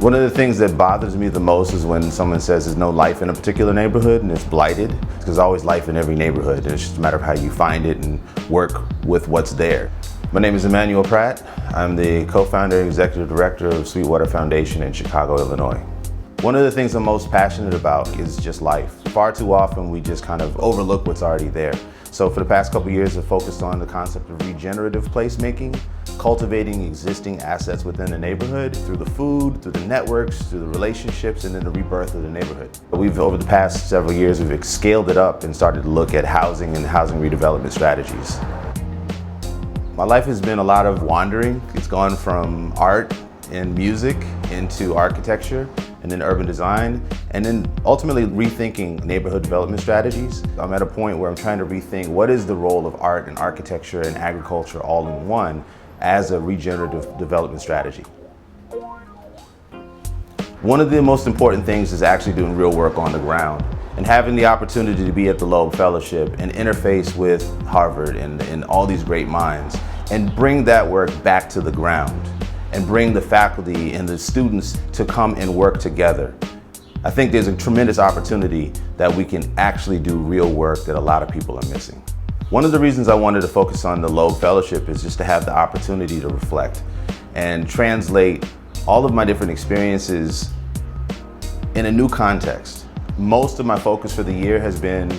One of the things that bothers me the most is when someone says there's no life in a particular neighborhood and it's blighted. Because there's always life in every neighborhood, and it's just a matter of how you find it and work with what's there. My name is Emmanuel Pratt. I'm the co-founder and executive director of Sweetwater Foundation in Chicago, Illinois. One of the things I'm most passionate about is just life. Far too often we just kind of overlook what's already there. So for the past couple of years, I've focused on the concept of regenerative placemaking, cultivating existing assets within the neighborhood through the food, through the networks, through the relationships, and then the rebirth of the neighborhood. Over the past several years, we've scaled it up and started to look at housing and housing redevelopment strategies. My life has been a lot of wandering. It's gone from art and music into architecture and then urban design, and then ultimately rethinking neighborhood development strategies. I'm at a point where I'm trying to rethink what is the role of art and architecture and agriculture all in one as a regenerative development strategy. One of the most important things is actually doing real work on the ground and having the opportunity to be at the Loeb Fellowship and interface with Harvard and all these great minds and bring that work back to the ground and bring the faculty and the students to come and work together. I think there's a tremendous opportunity that we can actually do real work that a lot of people are missing. One of the reasons I wanted to focus on the Loeb Fellowship is just to have the opportunity to reflect and translate all of my different experiences in a new context. Most of my focus for the year has been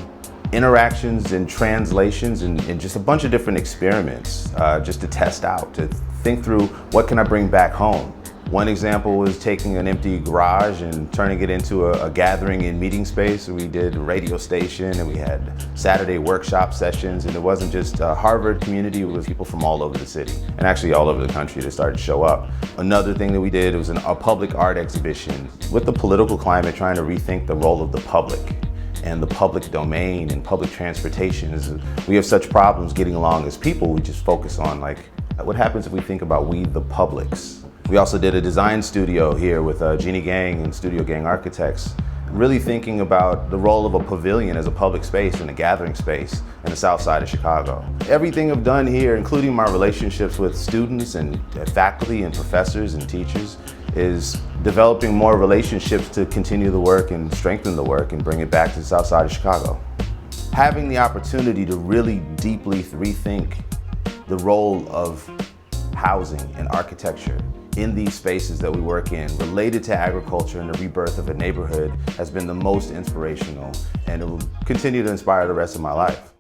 interactions and translations and just a bunch of different experiments just to test out, to think through what can I bring back home. One example was taking an empty garage and turning it into a gathering and meeting space. We did a radio station and we had Saturday workshop sessions, and it wasn't just a Harvard community, it was people from all over the city and actually all over the country that started to show up. Another thing that we did was a public art exhibition. With the political climate, trying to rethink the role of the public and the public domain and public transportation. We have such problems getting along as people, we just focus on what happens if we think about we the publics. We also did a design studio here with Jeannie Gang and Studio Gang Architects, really thinking about the role of a pavilion as a public space and a gathering space in the south side of Chicago. Everything I've done here, including my relationships with students and faculty and professors and teachers, is developing more relationships to continue the work and strengthen the work and bring it back to the south side of Chicago. Having the opportunity to really deeply rethink the role of housing and architecture in these spaces that we work in, related to agriculture and the rebirth of a neighborhood, has been the most inspirational, and it will continue to inspire the rest of my life.